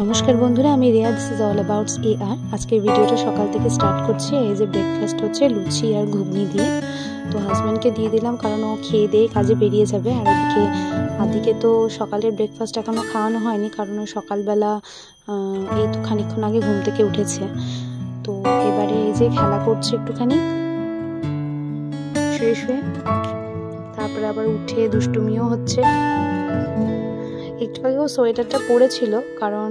নমস্কার বন্ধুরা, আমি Riya. This is all abouts AR। আজকের ভিডিওটা সকাল থেকে স্টার্ট করছি। এই যে ব্রেকফাস্ট হচ্ছে লুচি আর ঘুগনি দিয়ে। তো হাজব্যান্ডকে দিয়ে দিলাম, কারণ ও খেয়ে দিয়ে কাজে বেরিয়ে যাবে। আর আদিকে তো সকালের ব্রেকফাস্ট এখনও খাওয়ানো হয়নি, কারণ ও সকালবেলা এই তো খানিকক্ষণ আগে ঘুম থেকে উঠেছে। তো এবারে এই যে খেলা করছে একটুখানি শুয়ে শুয়ে, তারপরে আবার উঠে দুষ্টুমিও হচ্ছে। একটু আগেও সোয়েটারটা পরেছিল, কারণ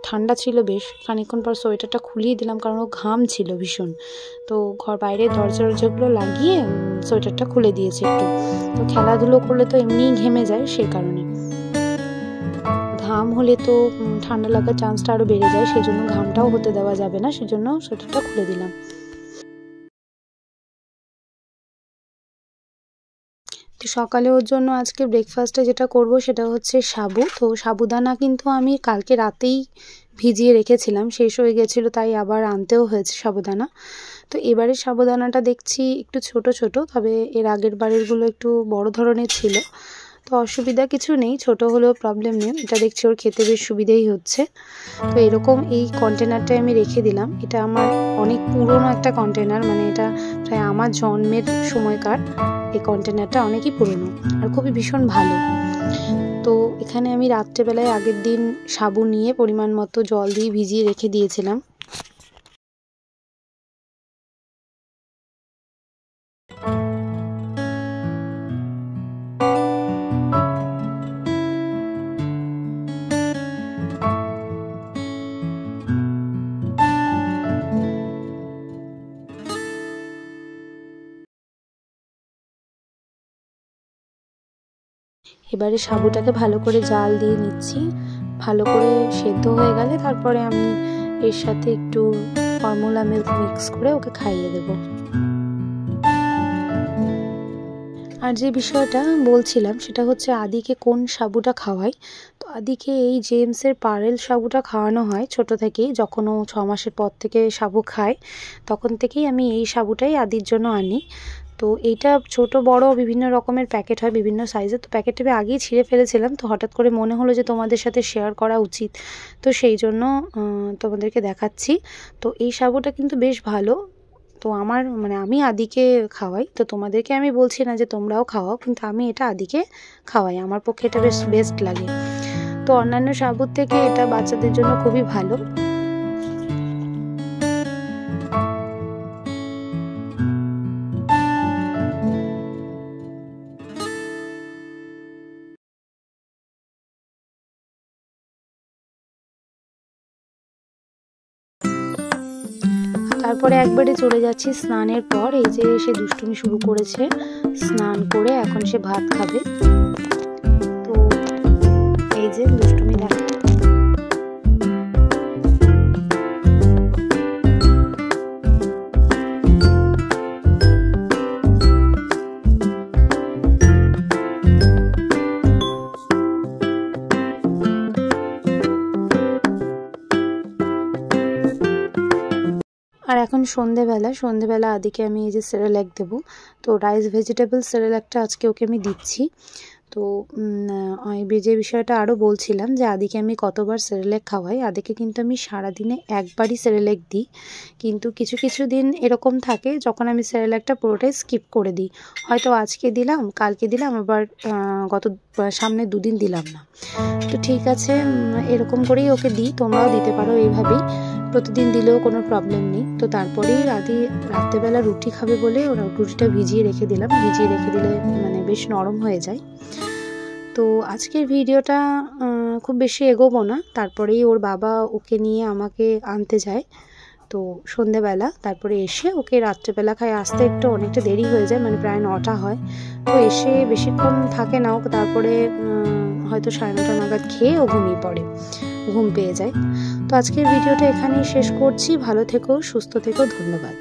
ঠান্ডা ছিল বেশ। খানিকক্ষণ পর সোয়েটারটা খুলিয়ে দিলাম, কারণ ও ঘাম ছিল ভীষণ। তো বাইরে দরজাগুলো লাগিয়ে সোয়েটারটা খুলে দিয়েছে একটু। তো খেলাধুলো করলে তো এমনিই ঘেমে যায়, সে কারণে। ঘাম হলে তো ঠান্ডা লাগার চান্সটা আরও বেড়ে যায়, সেজন্য ঘামটাও হতে দেওয়া যাবে না, সেজন্য সোয়েটারটা খুলে দিলাম। তো সকালে ওর জন্য আজকে ব্রেকফাস্টে যেটা করব সেটা হচ্ছে সাবু। তো সাবুদানা কিন্তু আমি কালকে রাতেই ভিজিয়ে রেখেছিলাম, শেষ হয়ে গেছিলো, তাই আবার আনতেও হয়েছে সাবুদানা। তো এবারে সাবুদানাটা দেখছি একটু ছোট ছোট, তবে এর আগের বারেরগুলো একটু বড় ধরনের ছিল। তো অসুবিধা কিছু নেই, ছোট হলেও প্রবলেম নেই। এটা দেখছি ওর খেতে বেশ সুবিধেই হচ্ছে। তো এরকম এই কন্টেনারটায় আমি রেখে দিলাম। এটা আমার অনেক পুরনো একটা কন্টেনার, মানে এটা প্রায় আমার জন্মের সময়কার। এই কন্টেনারটা অনেকই পুরনো আর খুবই ভীষণ ভালো। তো এখানে আমি রাত্রেবেলায় আগের দিন সাবু নিয়ে পরিমাণ মতো জল দিয়ে ভিজিয়ে রেখে দিয়েছিলাম। এবারে সাবুটাকে ভালো করে জাল দিয়ে নিচ্ছি। ভালো করে সেদ্ধ হয়ে গেলে তারপরে আমি এর সাথে একটু ফর্মুলা মিল্ক মিক্স করে ওকে খাইয়ে দেব। আর যে বিষয়টা বলছিলাম সেটা হচ্ছে আদিকে কোন সাবুটা খাওয়াই। তো আদিকে এই জেমসের পারেল সাবুটা খাওয়ানো হয় ছোট থেকেই। যখন ও 6 মাসের পর থেকে সাবু খায়, তখন থেকেই আমি এই সাবুটাই আদির জন্য আনি। তো এইটা ছোট বড় বিভিন্ন রকমের প্যাকেট হয়, বিভিন্ন সাইজের। তো প্যাকেটটা আমি আগেই ছিঁড়ে ফেলেছিলাম, তো হঠাৎ করে মনে হলো যে তোমাদের সাথে শেয়ার করা উচিত, তো সেই জন্য তোমাদেরকে দেখাচ্ছি। তো এই সাবুটা কিন্তু বেশ ভালো। তো আমি আদিকে খাওয়াই, তো তোমাদেরকে আমি বলছি না যে তোমরাও খাওয়াও, কিন্তু আমি এটা আদিকে খাওয়াই, আমার পক্ষে এটা বেশ বেস্ট লাগে। তো অন্যান্য সাবুর থেকে এটা বাচ্চাদের জন্য খুবই ভালো। তারপরে একবারে চলে যাচ্ছি স্নানের পর। এই যে সে দুষ্টুমি শুরু করেছে, স্নান করে এখন সে ভাত খাবে। তো এই যে দুষ্টুমি দেখো। আর এখন সন্ধেবেলা আদিকে আমি এই যে সেরেল্যাক দেবো। তো রাইস ভেজিটেবল সেরেল্যাকটা আজকে ওকে আমি দিচ্ছি। তো যে বিষয়টা আরও বলছিলাম যে আদিকে আমি কতবার সেরেল্যাক খাওয়াই। আদিকে কিন্তু আমি সারাদিনে একবারই সেরেল্যাক দিই, কিন্তু কিছু কিছু দিন এরকম থাকে যখন আমি সেরেল্যাকটা পুরোটাই স্কিপ করে দিই। হয়তো আজকে দিলাম, কালকে দিলাম, আবার সামনে 2 দিন দিলাম না। তো ঠিক আছে, এরকম করেই ওকে দিই। তোমরাও দিতে পারো এইভাবেই, প্রতিদিন দিলেও কোনো প্রবলেম নেই। তো তারপরেই রাত্রেবেলা রুটি খাবে বলে ওরা রুটিটা ভিজিয়ে রেখে দিলাম। ভিজিয়ে রেখে দিলে মানে বেশ নরম হয়ে যায়। তো আজকের ভিডিওটা খুব বেশি এগোবো না। তারপরেই ওর বাবা ওকে নিয়ে আমাকে আনতে যায়। তো সন্ধেবেলা তারপরে এসে ওকে রাত্রেবেলা আসতে একটু অনেকটা দেরি হয়ে যায়, মানে প্রায় 9টা হয়। তো এসে বেশিক্ষণ থাকে না ও, তারপরে হয়তো 9:30 নাগাদ খেয়ে ও ঘুমিয়ে পড়ে, ঘুম পেয়ে যায়। তো আজকের ভিডিওটা এখানেই শেষ করছি। ভালো থেকো, সুস্থ থেকো, ধন্যবাদ।